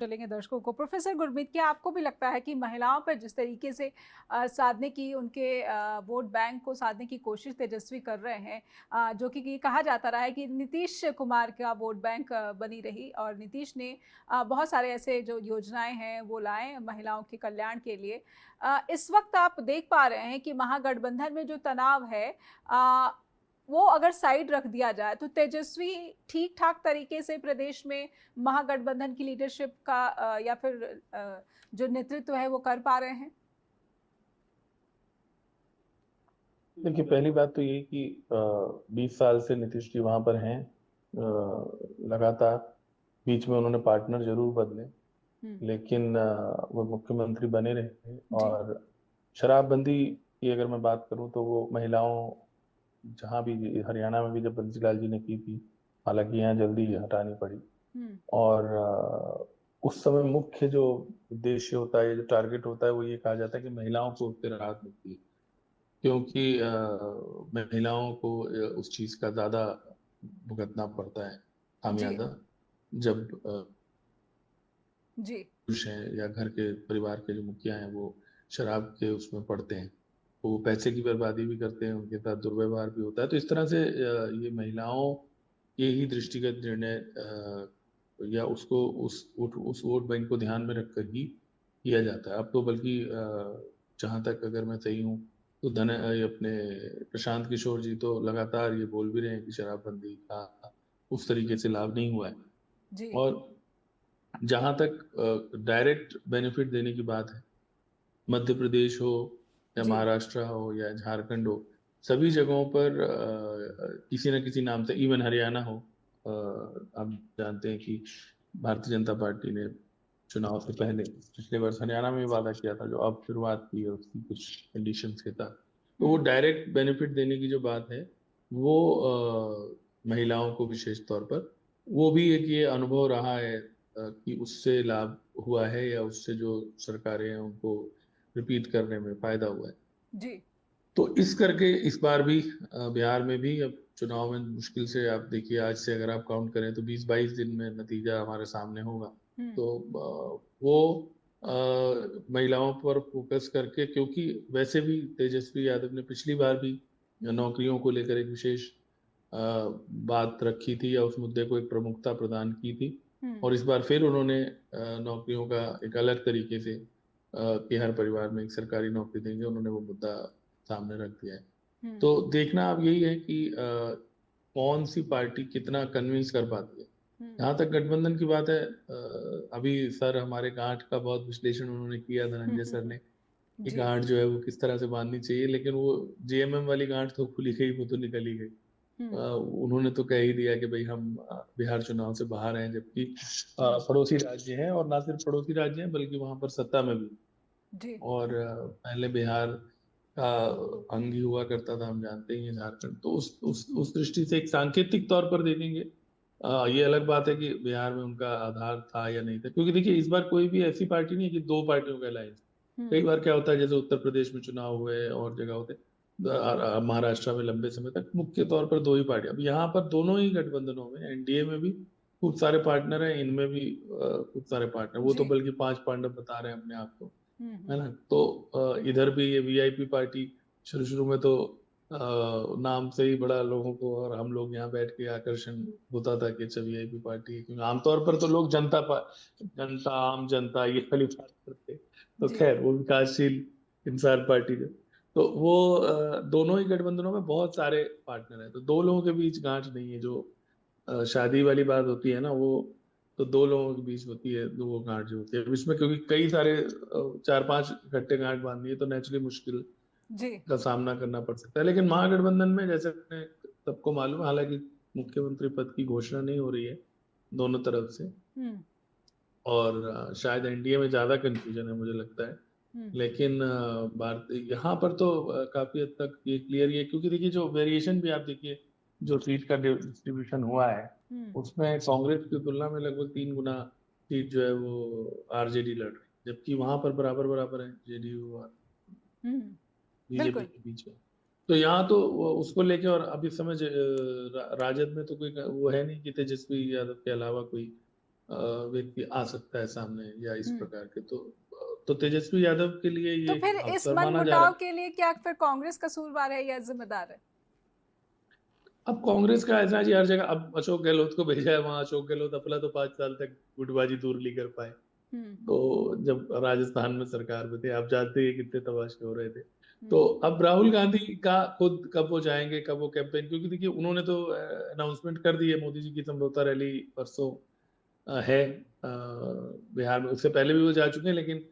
चलेंगे दर्शकों को। प्रोफेसर गुरमीत, क्या आपको भी लगता है कि महिलाओं पर जिस तरीके से साधने की उनके वोट बैंक को साधने की कोशिश तेजस्वी कर रहे हैं, जो कि ये कहा जाता रहा है कि नीतीश कुमार का वोट बैंक बनी रही और नीतीश ने बहुत सारे ऐसे जो योजनाएं हैं वो लाए महिलाओं के कल्याण के लिए। इस वक्त आप देख पा रहे हैं कि महागठबंधन में जो तनाव है वो अगर साइड रख दिया जाए तो तेजस्वी ठीक ठाक तरीके से प्रदेश में महागठबंधन की लीडरशिप का या फिर जो नेतृत्व है वो कर पा रहे हैं। देखिए, पहली बात तो ये कि 20 साल से नीतीश जी वहां पर हैं। लगातार बीच में उन्होंने पार्टनर जरूर बदले, लेकिन वो मुख्यमंत्री बने रहे। जी। और शराबबंदी की अगर मैं बात करूं तो वो महिलाओं, जहां भी हरियाणा में भी जब बंसीलाल जी ने की थी, हालांकि यहाँ जल्दी हटानी पड़ी। और उस समय मुख्य जो उद्देश्य होता है, जो टारगेट होता है, वो ये कहा जाता है कि महिलाओं को उससे राहत मिलती है, क्योंकि महिलाओं को उस चीज का ज्यादा भुगतना पड़ता है जी। खामियाजा, जब जी। पुरुष हैं या घर के परिवार के जो मुखिया हैं वो शराब के उसमें पड़ते हैं, तो वो पैसे की बर्बादी भी करते हैं, उनके साथ दुर्व्यवहार भी होता है। तो इस तरह से ये महिलाओं के ही दृष्टिगत निर्णय या उसको उस वोट बैंक को ध्यान में रखकर ही किया जाता है। अब तो बल्कि जहां तक अगर मैं सही हूँ तो ये अपने प्रशांत किशोर जी तो लगातार ये बोल भी रहे हैं कि शराबबंदी का उस तरीके से लाभ नहीं हुआ है। जी। और जहां तक डायरेक्ट बेनिफिट देने की बात है, मध्य प्रदेश हो या जी। महाराष्ट्र हो या झारखंड हो, सभी जगहों पर किसी न किसी नाम से, इवन हरियाणा हो, आप जानते हैं कि भारतीय जनता पार्टी ने चुनाव से पहले पिछले वर्ष हरियाणा में वादा किया था, जो अब शुरुआत की है उसकी कुछ कंडीशंस के साथ। तो वो डायरेक्ट बेनिफिट देने की जो बात है वो महिलाओं को विशेष तौर पर, वो भी एक ये अनुभव रहा है कि उससे लाभ हुआ है या उससे जो सरकारें हैं उनको रिपीट करने में फायदा हुआ है। जी। तो इस करके इस बार भी बिहार में भी अब चुनाव में मुश्किल से, आप देखिए आज से अगर आप काउंट करें तो 20-22 दिन में नतीजा हमारे सामने होगा। तो वो महिलाओं पर फोकस करके, क्योंकि वैसे भी तेजस्वी यादव ने पिछली बार भी नौकरियों को लेकर एक विशेष बात रखी थी या उस मुद्दे को एक प्रमुखता प्रदान की थी। और इस बार फिर उन्होंने नौकरियों का एक अलग तरीके से, कि हर परिवार में एक सरकारी नौकरी देंगे, उन्होंने वो मुद्दा सामने रख दिया है। तो देखना अब यही है कि कौन सी पार्टी कितना कन्विंस कर पाती है। जहाँ तक गठबंधन की बात है, अभी सर हमारे गांठ का बहुत विश्लेषण उन्होंने किया, धनंजय सर ने, कि जी। गांठ जो है वो किस तरह से बांधनी चाहिए, लेकिन वो जेएमएम वाली गांठ तो खुली गई, वो तो निकल ही गई। उन्होंने तो कह ही दिया कि भाई हम बिहार चुनाव से बाहर हैं, जबकि पड़ोसी राज्य हैं, और ना सिर्फ पड़ोसी राज्य हैं बल्कि वहां पर सत्ता में भी। जी। और पहले बिहार का अंग ही हुआ करता था, हम जानते ही हैं झारखंड। तो उस दृष्टि से एक सांकेतिक तौर पर देखेंगे। ये अलग बात है कि बिहार में उनका आधार था या नहीं था, क्योंकि देखिए इस बार कोई भी ऐसी पार्टी नहीं है कि दो पार्टियों का अलायंस। कई बार क्या होता है, जैसे उत्तर प्रदेश में चुनाव हुए और जगह होते, महाराष्ट्र में लंबे समय तक मुख्य तौर पर दो ही पार्टी। अब यहाँ पर दोनों ही गठबंधनों में, एनडीए में भी खूब सारे पार्टनर हैं, इनमें भी खूब सारे पार्टनर, वो तो जी। बल्कि 5 पांडव बता रहे हैं अपने आप को, है ना। तो इधर भी ये वीआईपी पार्टी, शुरू शुरू में तो नाम से ही बड़ा लोगों को, और हम लोग यहाँ बैठ के आकर्षण होता था कि अच्छा वीआईपी पार्टी है, क्योंकि आमतौर पर तो लोग जनता, आम जनता, ये वाली बात करते। तो जी। खैर, वो विकासशील इंसान पार्टी जो, तो वो दोनों ही गठबंधनों में बहुत सारे पार्टनर हैं, तो दो लोगों के बीच गांठ नहीं है। जो शादी वाली बात होती है ना, वो तो दो लोगों के बीच होती है, दो गांठ जो होती है इसमें, क्योंकि कई सारे 4-5 इकट्ठे गांठ बांधनी है तो नेचुरली मुश्किल जी। का सामना करना पड़ सकता है। लेकिन महागठबंधन में, जैसे अपने सबको मालूम है, हालांकि मुख्यमंत्री पद की घोषणा नहीं हो रही है दोनों तरफ से, और शायद एनडीए में ज्यादा कंफ्यूजन है मुझे लगता है। लेकिन भारत यहाँ पर तो काफी हद तक ये क्लियर ही है, क्योंकि देखिए जो वेरिएशन भी आप देखिए, जो सीट का डिस्ट्रीब्यूशन हुआ है, उसमें कांग्रेस की तुलना में लगभग 3 गुना सीट जो है वो आरजेडी लड़ रही है, जबकि वहां पर बराबर बराबर है जेडीयू और बीजेपी बिल्कुल। के बीच में। तो यहाँ तो उसको लेके, और अभी समय राजद में तो कोई वो है नहीं कि तेजस्वी यादव के अलावा कोई व्यक्ति आ सकता है सामने या इस प्रकार के, तो तेजस्वी यादव के लिए तो ये फिर एक इस अवसर माना जा रहा मनमुटाव है। के लिए क्या फिर कांग्रेस कसूरवार है या जिम्मेदार है? अब कांग्रेस का ऐसा है जी, हर जगह अब अशोक गहलोत को भेजा है वहां, अशोक गहलोत अपना तो 5 साल तक गुटबाजी दूर नहीं कर पाए। तो जब राजस्थान में सरकार में थे, आप जानते हैं कितने तमाशे हो रहे थे। तो अब राहुल गांधी का खुद कब वो जाएंगे, कब वो कैंपेन, क्योंकि देखिए उन्होंने तो अनाउंसमेंट कर दी है, मोदी जी की समझौता रैली परसों है बिहार में, उससे पहले भी वो जा चुके हैं, लेकिन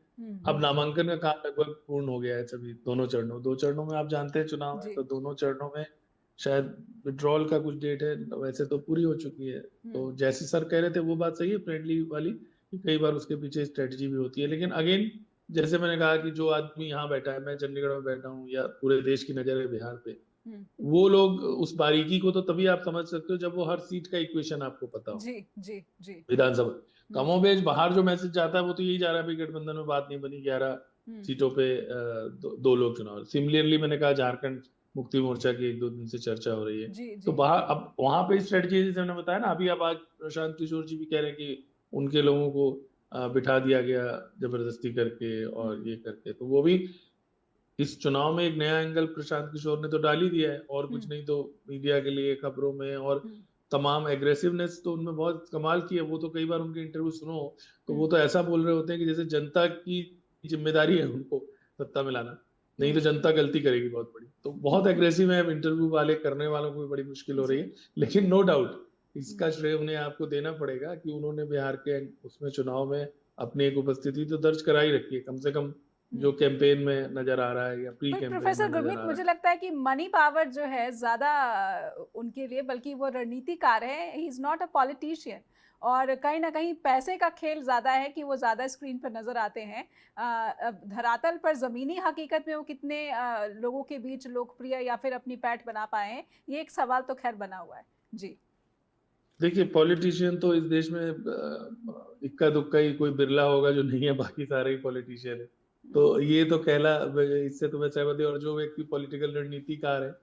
अब नामांकन का काम लगभग पूर्ण हो गया है सभी दोनों चरणों, 2 चरणों में आप जानते हैं चुनाव है, तो दोनों चरणों में शायद विड्रॉल का कुछ डेट है, वैसे तो पूरी हो चुकी है। तो जैसे सर कह रहे थे वो बात सही है, फ्रेंडली वाली, कि कई बार उसके पीछे स्ट्रेटजी भी होती है, लेकिन अगेन जैसे मैंने कहा कि जो आदमी यहाँ बैठा है, मैं चंडीगढ़ में बैठा हूँ या पूरे देश की नजर है बिहार पे, वो लोग उस बारीकी को तो तभी आप समझ सकते हो जब वो हर सीट का इक्वेशन आपको पता हो। जी जी जी। विधानसभा कमोबेश बाहर जो मैसेज जाता है वो तो यही जा रहा है, गठबंधन में बात नहीं बनी, 11 सीटों पे दो लोग चुनाव। सिमिलरली मैंने कहा झारखंड मुक्ति मोर्चा की 1-2 दिन से चर्चा हो रही है। जी तो जी। बाहर अब वहां पे स्ट्रेटजी जैसे मैंने बताया ना, अभी अब आज प्रशांत किशोर जी भी कह रहे हैं कि उनके लोगों को बिठा दिया गया जबरदस्ती करके और ये करके, तो वो भी इस चुनाव में एक नया एंगल प्रशांत किशोर ने तो डाल ही दिया है, और कुछ नहीं तो मीडिया के लिए खबरों में और तमाम एग्रेसिवनेस तो उनमें बहुत कमाल की है। वो तो कई बार उनके इंटरव्यू सुनो तो वो तो ऐसा बोल रहे होते हैं कि जैसे जनता की जिम्मेदारी है उनको सत्ता में लाना, नहीं तो जनता गलती करेगी बहुत बड़ी। तो बहुत एग्रेसिव है, इंटरव्यू वाले करने वालों को भी बड़ी मुश्किल हो रही है, लेकिन नो डाउट इसका श्रेय उन्हें आपको देना पड़ेगा कि उन्होंने बिहार के उसमें चुनाव में अपनी एक उपस्थिति तो दर्ज कराई रखी है, कम से कम जो कैंपेन में नजर आ रहा है या प्री पर कैंपेन में प्रोफेसर नजर गुरमीत, आ रहा मुझे है। लगता है कि मनी पावर जो है ज्यादा उनके लिए, बल्कि वो रणनीतिकार है, he is not a politician. और कहीं ना कहीं पैसे का खेल ज्यादा है कि वो ज्यादा स्क्रीन पर नजर आते हैं। अब धरातल पर जमीनी हकीकत में वो कितने लोगों के बीच लोकप्रिय या फिर अपनी पैठ बना पाए हैं, ये एक सवाल तो खैर बना हुआ है। जी देखिए पॉलिटिशियन तो इस देश में इक्का दुक्का ही कोई बिरला होगा जो नहीं है, बाकी सारे ही पॉलिटिशियन है। तो ये तो कहला, इससे तो मैं सहमत हूँ। और जो व्यक्ति पॉलिटिकल रणनीतिकार है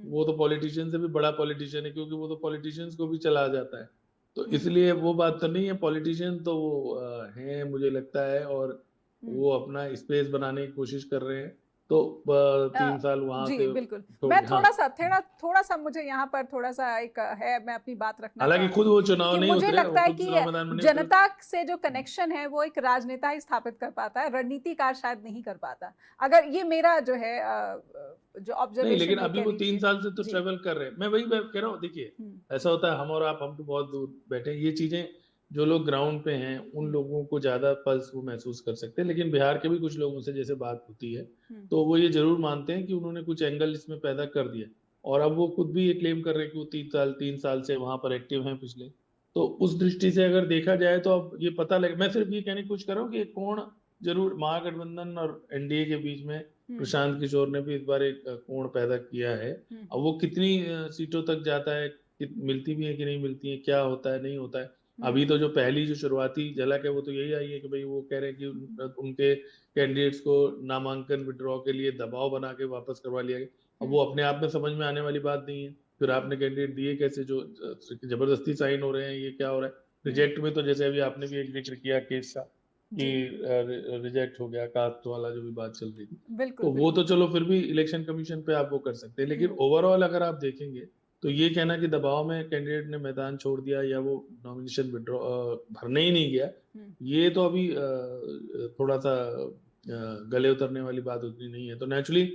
वो तो पॉलिटिशियन से भी बड़ा पॉलिटिशियन है, क्योंकि वो तो पॉलिटिशियंस को भी चला जाता है। तो इसलिए वो बात तो नहीं है, पॉलिटिशियन तो वो हैं मुझे लगता है, और वो अपना स्पेस बनाने की कोशिश कर रहे हैं। तो 3 साल वहां जी से बिल्कुल। छोड़ मैं के, हाँ, थोड़ा सा मुझे यहाँ पर थोड़ा सा एक है, मैं अपनी बात रखना हालांकि खुद चाहूंगी वो चुनाव कि नहीं मुझे उतरे, वो लगता है खुद कि चुनाव मैदान में नहीं उतरे। जनता से जो कनेक्शन है वो एक राजनेता ही स्थापित कर पाता है, रणनीतिकार शायद नहीं कर पाता। अगर ये मेरा जो है जो नहीं, ऑब्जर्वेशन लेकिन है अभी कह वो 3 साल से तो लीजिए। जी ट्रेवल कर रहे हैं। मैं वही कह रहा हूँ, देखिए ऐसा होता है, हम और आप, हम तो बहुत दूर बैठे हैं, ये चीजें जो लोग ग्राउंड पे हैं उन लोगों को ज्यादा पल्स वो महसूस कर सकते हैं। लेकिन बिहार के भी कुछ लोगों से जैसे बात होती है तो वो ये जरूर मानते हैं कि उन्होंने कुछ एंगल इसमें पैदा कर दिया, और अब वो खुद भी ये क्लेम कर रहे हैं कि वो 3 साल से वहां पर एक्टिव हैं पिछले। तो उस दृष्टि से अगर देखा जाए तो अब ये पता लगे, मैं सिर्फ ये कहने की कोशिश कर रहा हूँ कि कोण जरूर महागठबंधन और एनडीए के बीच में प्रशांत किशोर ने भी इस बार एक कोण पैदा किया है। अब वो कितनी सीटों तक जाता है, मिलती भी है कि नहीं मिलती है, क्या होता है नहीं होता है। अभी तो जो पहली जो शुरुआती झलक है वो तो यही आई है कि भाई वो कह रहे हैं कि उनके कैंडिडेट्स को नामांकन विड्रॉ के लिए दबाव बना के वापस करवा लिया गया। अब वो अपने आप में समझ में आने वाली बात नहीं है, फिर आपने कैंडिडेट दिए कैसे जो जबरदस्ती साइन हो रहे हैं, ये क्या हो रहा है। रिजेक्ट में तो जैसे अभी आपने भी एक जिक्र किया केस का कि रिजेक्ट हो गया, कास्ट वाला जो भी बात चल रही थी, बिल्कुल तो वो तो बिल्कुल। चलो फिर भी इलेक्शन कमीशन पे आप वो कर सकते हैं, लेकिन ओवरऑल अगर आप देखेंगे तो ये कहना कि दबाव में कैंडिडेट ने मैदान छोड़ दिया या वो नॉमिनेशन विड्रॉ भरने ही नहीं गया, ये तो अभी थोड़ा सा गले उतरने वाली बात उतनी नहीं है। तो नेचुरली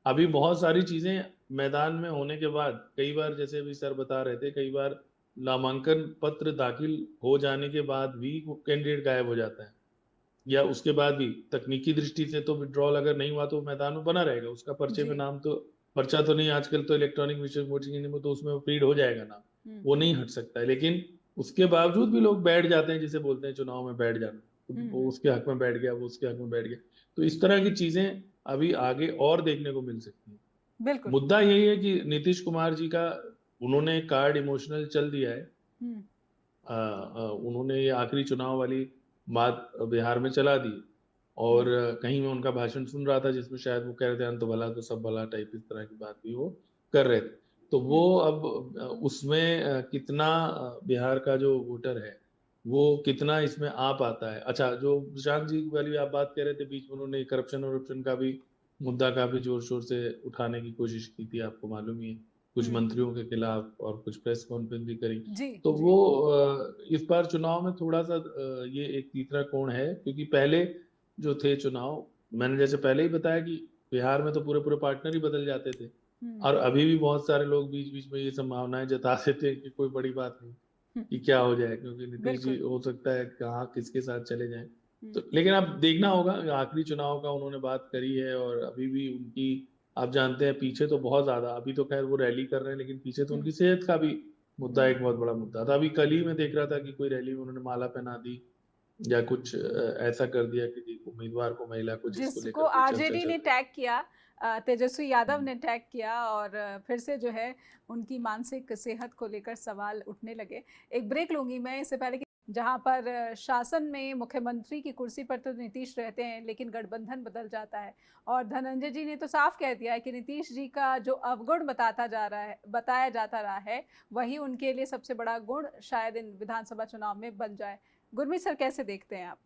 अभी बहुत सारी चीजें मैदान में होने के बाद, कई बार जैसे अभी सर बता रहे थे, कई बार नामांकन पत्र दाखिल हो जाने के बाद भी कैंडिडेट गायब हो जाता है, या उसके बाद भी तकनीकी दृष्टि से तो विड्रॉल अगर नहीं हुआ तो मैदान में बना रहेगा, उसका पर्चे में नाम तो, पर्चा तो नहीं, आजकल तो इलेक्ट्रॉनिक वोटिंग में तो उसमें फीड हो जाएगा नाम, वो नहीं हट सकता है। लेकिन उसके बावजूद भी लोग बैठ जाते हैं, जिसे बोलते हैं चुनाव में बैठ जाना, वो उसके हक में बैठ गया, वो उसके हक में बैठ गया। तो इस तरह की चीजें अभी आगे और देखने को मिल सकती है। बिल्कुल। मुद्दा यही है कि नीतीश कुमार जी का, उन्होंने कार्ड इमोशनल चल दिया है। उन्होंने ये आखिरी चुनाव वाली बात बिहार में चला दी, और कहीं मैं उनका भाषण सुन रहा था जिसमें शायद वो कह रहे थे अंत भला तो सब भला टाइप, इस तरह की बात भी वो कर रहे थे। तो वो अब उसमें कितना बिहार का जो वोटर है वो कितना इसमें आ पाता है। अच्छा, जो प्रशांत जी वाली आप बात कर रहे थे बीच में, उन्होंने करप्शन वरप्शन का भी मुद्दा काफी जोर शोर से उठाने की कोशिश की थी, आपको मालूम ही है, कुछ मंत्रियों के खिलाफ, और कुछ प्रेस कॉन्फ्रेंस भी करी। जी तो जी। वो इस बार चुनाव में थोड़ा सा ये एक तीसरा कोण है, क्योंकि पहले जो थे चुनाव, मैंने जैसे पहले ही बताया कि बिहार में तो पूरे पूरे पार्टनर ही बदल जाते थे, और अभी भी बहुत सारे लोग बीच बीच में ये संभावनाएं जता देते हैं कि कोई बड़ी बात नहीं कि क्या हो जाए, क्योंकि नीतीश जी बिल्कुल। हो सकता है कहाँ किसके साथ चले जाएं। तो लेकिन अब देखना होगा, आखिरी चुनाव का उन्होंने बात करी है, और अभी भी उनकी, आप जानते हैं, पीछे तो बहुत ज्यादा, अभी तो खैर वो रैली कर रहे हैं, लेकिन पीछे तो उनकी सेहत का भी मुद्दा एक बहुत बड़ा मुद्दा था। अभी कल ही मैं देख रहा था कि कोई रैली में उन्होंने माला पहना दी, या कुछ ऐसा कर दिया किसी उम्मीदवार को, महिला को, जिसको जिसको लेकर कोई चर्चा आरजेडी चल ने रही टैग किया, तेजस्वी यादव है। ने टैग किया, और फिर से जो है उनकी मानसिक सेहत को लेकर सवाल उठने लगे। एक ब्रेक लूंगी मैं, इससे पहले कि जहां पर शासन में मुख्यमंत्री की कुर्सी पर तो नीतीश रहते हैं, लेकिन गठबंधन बदल जाता है। और धनंजय जी ने तो साफ कह दिया है कि नीतीश जी का जो अवगुण बताया जाता रहा है, वही उनके लिए सबसे बड़ा गुण शायद इन विधानसभा चुनाव में बन जाए। गुरमीत सर, कैसे देखते हैं आप?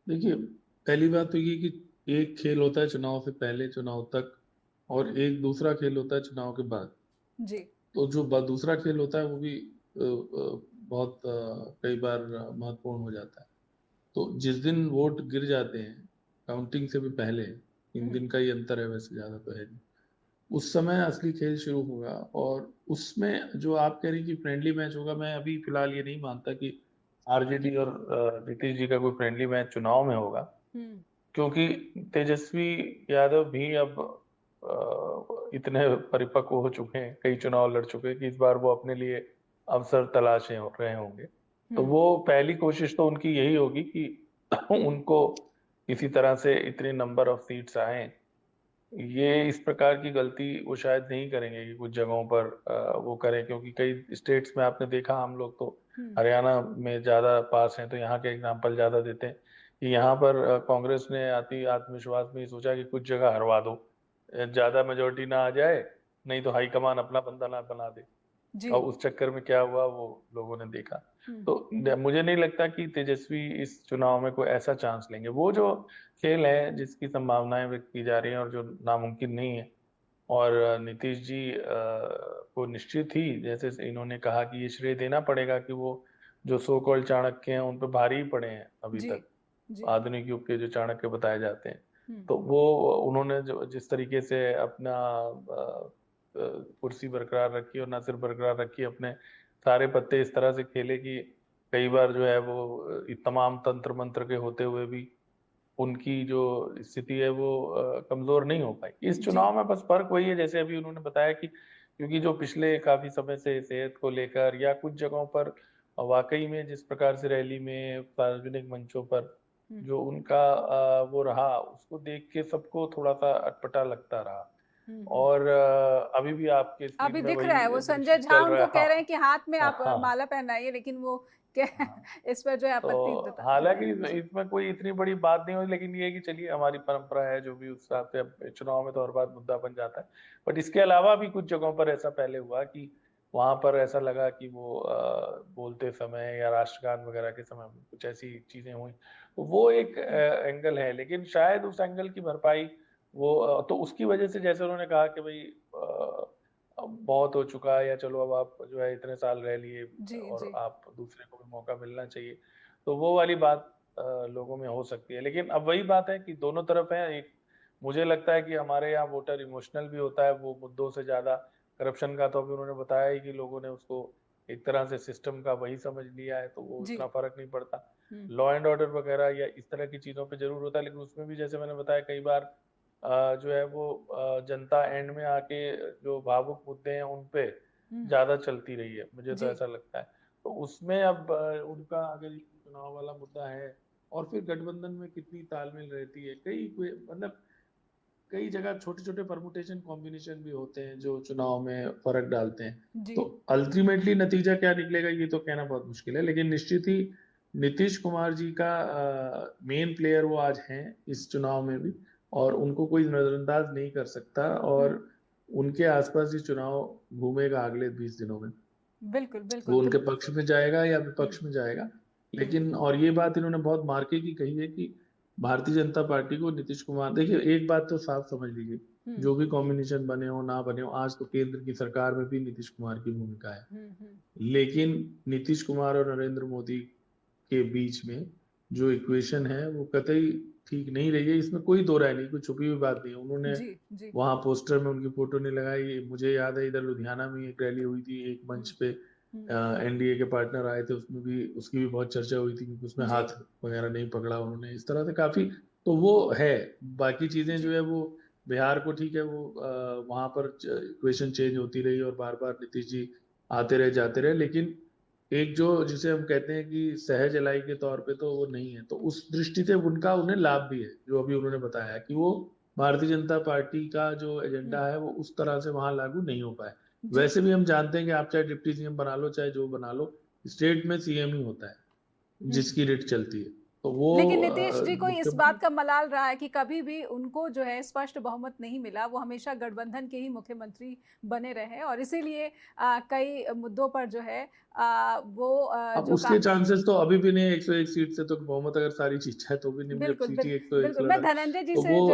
देखिए, पहली बात तो ये कि एक खेल होता है चुनाव से पहले, चुनाव तक, और एक दूसरा खेल होता है चुनाव के बाद। जी तो जो दूसरा खेल होता है वो भी बहुत कई बार महत्वपूर्ण हो जाता है। तो जिस दिन वोट गिर जाते हैं, काउंटिंग से भी पहले, 3 दिन का ही अंतर है, वैसे ज्यादा तो है नहीं, उस समय असली खेल शुरू होगा। और उसमें जो आप कह रही हैं कि फ्रेंडली मैच होगा, मैं अभी फिलहाल ये नहीं मानता कि आरजेडी और नीतीश जी का कोई फ्रेंडली मैच चुनाव में होगा, क्योंकि तेजस्वी यादव भी अब इतने परिपक्व हो चुके हैं, कई चुनाव लड़ चुके हैं, कि इस बार वो अपने लिए अवसर तलाशे रहे होंगे। तो वो पहली कोशिश तो उनकी यही होगी कि उनको किसी तरह से इतने नंबर ऑफ सीट्स आए। ये इस प्रकार की गलती वो शायद नहीं करेंगे कि कुछ जगहों पर वो करें, क्योंकि कई स्टेट्स में आपने देखा, हम लोग तो हरियाणा में ज्यादा पास हैं, तो यहाँ के एग्जाम्पल ज्यादा देते हैं कि यहाँ पर कांग्रेस ने आती आत्मविश्वास में ही सोचा कि कुछ जगह हरवा दो, ज्यादा मेजोरिटी ना आ जाए, नहीं तो हाईकमान अपना बंदा ना बना दे। जी। और उस चक्कर में क्या हुआ वो लोगों ने देखा। तो मुझे नहीं लगता कि तेजस्वी इस चुनाव में कोई ऐसा चांस लेंगे। वो जो खेल है जिसकी संभावनाएं व्यक्त की जा रही हैं और जो नामुमकिन नहीं है, और नीतीश जी को निश्चित ही, जैसे इन्होंने कहा, कि ये श्रेय देना पड़ेगा कि वो जो सो कॉल्ड चाणक्य हैं उन पर भारी ही पड़े हैं अभी जी तक, जी। आधुनिक युग के जो चाणक्य बताए जाते हैं। तो वो, उन्होंने जो जिस तरीके से अपना कुर्सी बरकरार रखी, और ना सिर्फ बरकरार रखी, अपने सारे पत्ते इस तरह से खेले कि कई बार जो है वो तमाम तंत्र मंत्र के होते हुए भी उनकी जो स्थिति है वो कमजोर नहीं हो पाई। इस जी चुनाव में बस फर्क वही है, जैसे अभी उन्होंने बताया, कि क्योंकि जो पिछले काफी समय से सेहत को लेकर, या कुछ जगहों पर वाकई में जिस प्रकार से रैली में, सार्वजनिक मंचों पर जो उनका वो रहा, उसको देख के सबको थोड़ा सा अटपटा लगता रहा। और अभी भी आपके स्क्रीन अभी में दिख रहा है, वही वो संजय दृश्य झा चल रहा उनको है। कह हाँ रहे हैं कि हाथ में आप हाँ माला पहनाइए, लेकिन वो क्या हाँ। इस पर जो है आपत्ति तो दे हालांकि रहे हैं। जी इसमें कोई इतनी बड़ी बात नहीं हुई, लेकिन ये है कि चलिए, हमारी परंपरा है जो भी, उस हिसाब से अब चुनाव में तो हर बात मुद्दा बन जाता है। बट इसके अलावा भी कुछ जगहों पर ऐसा पहले हुआ कि वहां पर ऐसा लगा कि वो बोलते समय या राष्ट्रगान वगैरह के समय में कुछ ऐसी चीजें हुई। तो वो एक एंगल है, लेकिन शायद उस एंगल की भरपाई वो तो उसकी वजह से, जैसे उन्होंने कहा कि भाई अब बहुत हो चुका है, या चलो अब आप जो है इतने साल रह लिए, जी और जी। आप दूसरे को भी मौका मिलना चाहिए, तो वो वाली बात लोगों में हो सकती है। लेकिन अब वही बात है कि दोनों तरफ है। एक, मुझे लगता है कि हमारे यहाँ वोटर इमोशनल भी होता है, वो मुद्दों से ज्यादा करप्शन का, तो अभी उन्होंने बताया ही कि लोगों ने उसको एक तरह से सिस्टम का वही समझ लिया है, तो वो जी। इतना फर्क नहीं पड़ता। लॉ एंड ऑर्डर वगैरह या इस तरह की चीजों पे जरूर होता है, लेकिन उसमें भी जैसे मैंने बताया, कई बार जो है वो जनता एंड में आके जो भावुक मुद्दे हैं उन पे ज्यादा चलती रही है, मुझे तो जी ऐसा लगता है। तो उसमें अब उनका अगर चुनाव वाला मुद्दा है, और फिर गठबंधन में कितनी तालमेल रहती है, मतलब कई जगह छोटे छोटे परमुटेशन कॉम्बिनेशन भी होते हैं जो चुनाव में फर्क डालते हैं। जी। तो अल्टीमेटली नतीजा क्या निकलेगा ये तो कहना बहुत मुश्किल है, लेकिन निश्चित ही नीतीश कुमार जी का मेन प्लेयर वो आज हैं इस चुनाव में भी, और उनको कोई नजरअंदाज नहीं कर सकता, और उनके आसपास ही चुनाव घूमेगा अगले 20 दिनों में। बिल्कुल वो बिल्कुल। उनके तो पक्ष में जाएगा या हम्म, विपक्ष में जाएगा। हम्म, लेकिन और ये बात इन्होंने बहुत मार्के की कही है कि भारतीय जनता पार्टी को नीतीश कुमार, देखिए एक बात तो साफ समझ लीजिए, हम्म, जो भी कॉम्बिनेशन बने हो ना बने हो, आज तो केंद्र की सरकार में भी नीतीश कुमार की भूमिका है। हम्म। लेकिन नीतीश कुमार और नरेंद्र मोदी के बीच में जो इक्वेशन है वो कतई ठीक नहीं रही है, इसमें कोई दो राय नहीं, कोई छुपी हुई बात नहीं है। उन्होंने जी जी। वहां पोस्टर में उनकी फोटो नहीं लगाई। मुझे याद है इधर लुधियाना में एक रैली हुई थी, एक मंच हम्म, पे हम्म, एनडीए के पार्टनर आए थे, उसमें भी उसकी भी बहुत चर्चा हुई थी क्योंकि उसमें जी हाथ वगैरह नहीं पकड़ा उन्होंने, इस तरह से काफी। तो वो है, बाकी चीजें जो जी। है वो बिहार को ठीक है, वो वहां पर इक्वेशन चेंज होती रही और बार बार नीतीश जी आते रहे जाते रहे, लेकिन एक जो जिसे हम कहते हैं कि सहज इलाई के तौर पे तो वो नहीं है। तो उस दृष्टि से उनका उन्हें लाभ भी है, जो अभी उन्होंने बताया कि वो भारतीय जनता पार्टी का जो हम्म, एजेंडा है वो उस तरह से वहां लागू नहीं हो पाए। जी। वैसे भी हम जानते हैं कि आप चाहे डिप्टी सीएम बना लो चाहे जो बना लो, स्टेट में सीएम ही होता है हम्म। जिसकी रेट चलती है। तो वो लेकिन नीतीश जी को इस मुख्यमंत्री। बात का मलाल रहा है कि कभी भी उनको जो है स्पष्ट बहुमत नहीं मिला, वो हमेशा गठबंधन के ही मुख्यमंत्री बने रहे और इसीलिए कई मुद्दों पर जो है वो अब जो उसके काम। चांसेस तो अभी भी नहीं, 101 सीट से तो बहुमत अगर सारी चीज है तो भी नहीं, जब बिल्कुल सीट ही 101 बिल्कुल। मैं लड़ा धनंजय जी तो से वो जो